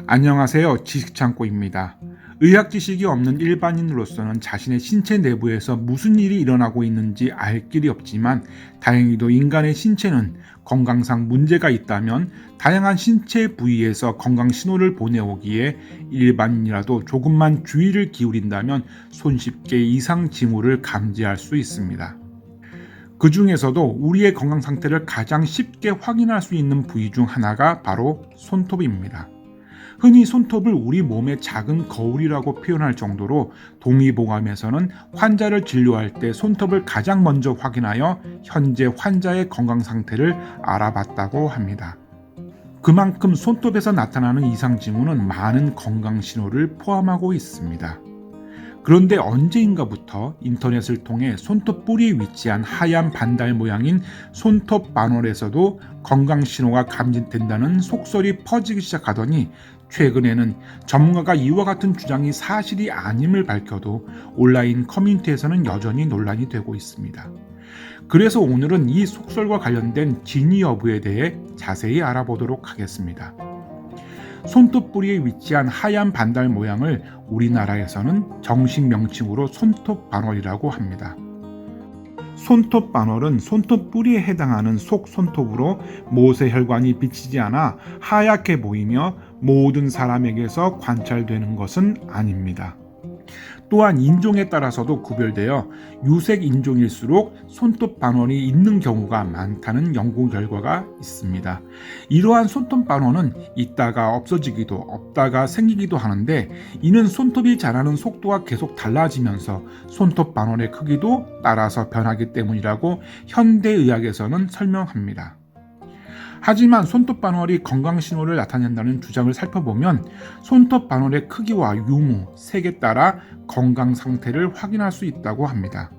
안녕하세요. 지식창고입니다. 의학 지식이 없는 일반인으로서는 자신의 신체 내부에서 무슨 일이 일어나고 있는지 알 길이 없지만 다행히도 인간의 신체는 건강상 문제가 있다면 다양한 신체 부위에서 건강 신호를 보내오기에 일반인이라도 조금만 주의를 기울인다면 손쉽게 이상 징후를 감지할 수 있습니다. 그 중에서도 우리의 건강 상태를 가장 쉽게 확인할 수 있는 부위 중 하나가 바로 손톱입니다. 흔히 손톱을 우리 몸의 작은 거울이라고 표현할 정도로 동의보감에서는 환자를 진료할 때 손톱을 가장 먼저 확인하여 현재 환자의 건강 상태를 알아봤다고 합니다. 그만큼 손톱에서 나타나는 이상 징후는 많은 건강 신호를 포함하고 있습니다. 그런데 언제인가부터 인터넷을 통해 손톱 뿌리에 위치한 하얀 반달 모양인 손톱 반월에서도 건강 신호가 감지된다는 속설이 퍼지기 시작하더니 최근에는 전문가가 이와 같은 주장이 사실이 아님을 밝혀도 온라인 커뮤니티에서는 여전히 논란이 되고 있습니다. 그래서 오늘은 이 속설과 관련된 진위 여부에 대해 자세히 알아보도록 하겠습니다. 손톱 뿌리에 위치한 하얀 반달 모양을 우리나라에서는 정식 명칭으로 손톱 반월이라고 합니다. 손톱 반월은 손톱 뿌리에 해당하는 속 손톱으로 모세혈관이 비치지 않아 하얗게 보이며 모든 사람에게서 관찰되는 것은 아닙니다. 또한 인종에 따라서도 구별되어 유색 인종일수록 손톱 반월이 있는 경우가 많다는 연구 결과가 있습니다. 이러한 손톱 반월은 있다가 없어지기도 없다가 생기기도 하는데 이는 손톱이 자라는 속도가 계속 달라지면서 손톱 반월의 크기도 따라서 변하기 때문이라고 현대의학에서는 설명합니다. 하지만 손톱 반월이 건강 신호를 나타낸다는 주장을 살펴보면 손톱 반월의 크기와 유무, 색에 따라 건강 상태를 확인할 수 있다고 합니다.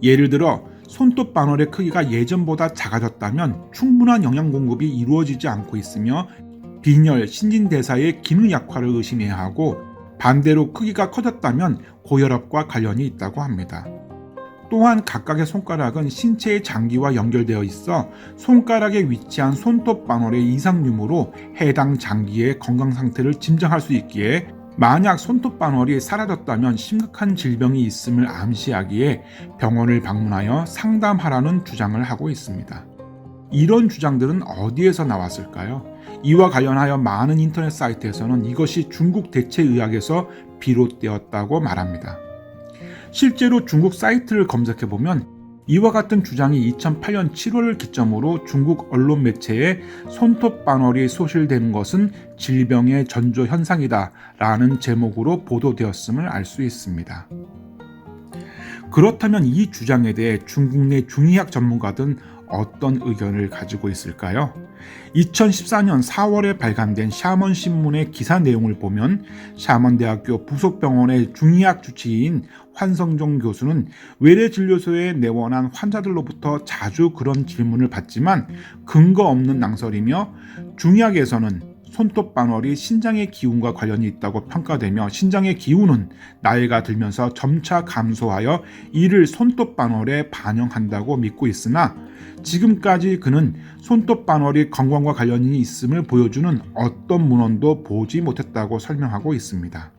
예를 들어 손톱 반월의 크기가 예전보다 작아졌다면 충분한 영양 공급이 이루어지지 않고 있으며 빈혈, 신진대사의 기능 약화를 의심해야 하고 반대로 크기가 커졌다면 고혈압과 관련이 있다고 합니다. 또한 각각의 손가락은 신체의 장기와 연결되어 있어 손가락에 위치한 손톱 반월의 이상 유무로 해당 장기의 건강 상태를 짐작할 수 있기에 만약 손톱 반월이 사라졌다면 심각한 질병이 있음을 암시하기에 병원을 방문하여 상담하라는 주장을 하고 있습니다. 이런 주장들은 어디에서 나왔을까요? 이와 관련하여 많은 인터넷 사이트에서는 이것이 중국 대체의학에서 비롯되었다고 말합니다. 실제로 중국 사이트를 검색해보면 이와 같은 주장이 2008년 7월을 기점으로 중국 언론 매체에 손톱 반월이 소실되는 것은 질병의 전조 현상이다 라는 제목으로 보도되었음을 알 수 있습니다. 그렇다면 이 주장에 대해 중국 내 중의학 전문가들은 어떤 의견을 가지고 있을까요? 2014년 4월에 발간된 샤먼 신문의 기사 내용을 보면 샤먼대학교 부속병원의 중의학 주치의인 환성종 교수는 외래진료소에 내원한 환자들로부터 자주 그런 질문을 받지만 근거 없는 낭설이며 중의학에서는 손톱 반월이 신장의 기운과 관련이 있다고 평가되며 신장의 기운은 나이가 들면서 점차 감소하여 이를 손톱 반월에 반영한다고 믿고 있으나 지금까지 그는 손톱 반월이 건강과 관련이 있음을 보여주는 어떤 문헌도 보지 못했다고 설명하고 있습니다.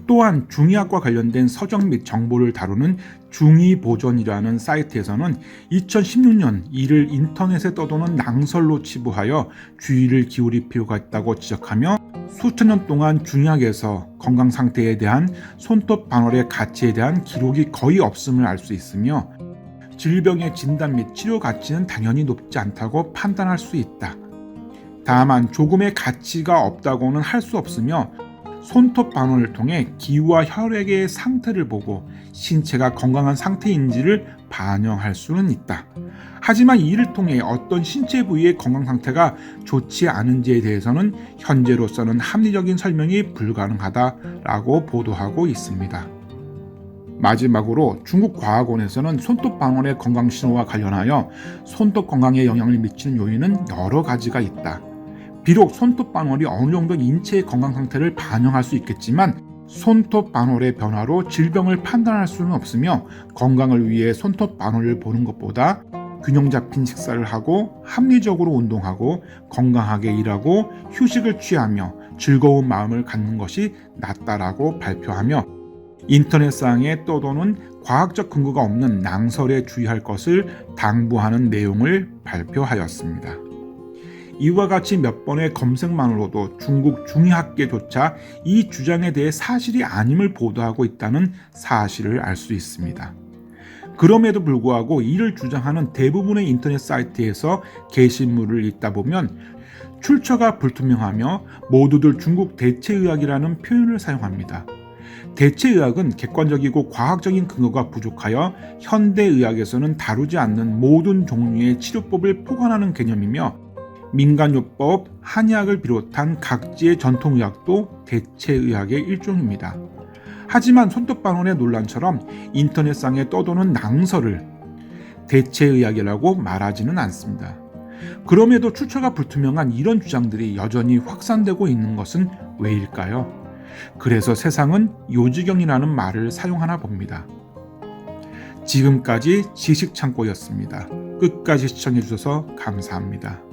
또한 중의학과 관련된 서적 및 정보를 다루는 중의보전이라는 사이트에서는 2016년 이를 인터넷에 떠도는 낭설로 치부하여 주의를 기울일 필요가 있다고 지적하며 수천 년 동안 중의학에서 건강 상태에 대한 손톱 반월의 가치에 대한 기록이 거의 없음을 알 수 있으며 질병의 진단 및 치료 가치는 당연히 높지 않다고 판단할 수 있다. 다만 조금의 가치가 없다고는 할 수 없으며 손톱 반월을 통해 기와 혈액의 상태를 보고 신체가 건강한 상태인지를 반영할 수는 있다. 하지만 이를 통해 어떤 신체 부위의 건강 상태가 좋지 않은지에 대해서는 현재로서는 합리적인 설명이 불가능하다라고 보도하고 있습니다. 마지막으로 중국 과학원에서는 손톱 반월의 건강 신호와 관련하여 손톱 건강에 영향을 미치는 요인은 여러 가지가 있다. 비록 손톱 반월이 어느 정도 인체의 건강 상태를 반영할 수 있겠지만 손톱 반월의 변화로 질병을 판단할 수는 없으며 건강을 위해 손톱 반월을 보는 것보다 균형 잡힌 식사를 하고 합리적으로 운동하고 건강하게 일하고 휴식을 취하며 즐거운 마음을 갖는 것이 낫다라고 발표하며 인터넷상에 떠도는 과학적 근거가 없는 낭설에 주의할 것을 당부하는 내용을 발표하였습니다. 이와 같이 몇 번의 검색만으로도 중국 중의학계조차 이 주장에 대해 사실이 아님을 보도하고 있다는 사실을 알 수 있습니다. 그럼에도 불구하고 이를 주장하는 대부분의 인터넷 사이트에서 게시물을 읽다 보면 출처가 불투명하며 모두들 중국 대체의학이라는 표현을 사용합니다. 대체의학은 객관적이고 과학적인 근거가 부족하여 현대의학에서는 다루지 않는 모든 종류의 치료법을 포괄하는 개념이며 민간요법, 한의학을 비롯한 각지의 전통의학도 대체의학의 일종입니다. 하지만 손톱반원의 논란처럼 인터넷상에 떠도는 낭설을 대체의학이라고 말하지는 않습니다. 그럼에도 출처가 불투명한 이런 주장들이 여전히 확산되고 있는 것은 왜일까요? 그래서 세상은 요지경이라는 말을 사용하나 봅니다. 지금까지 지식창고였습니다. 끝까지 시청해 주셔서 감사합니다.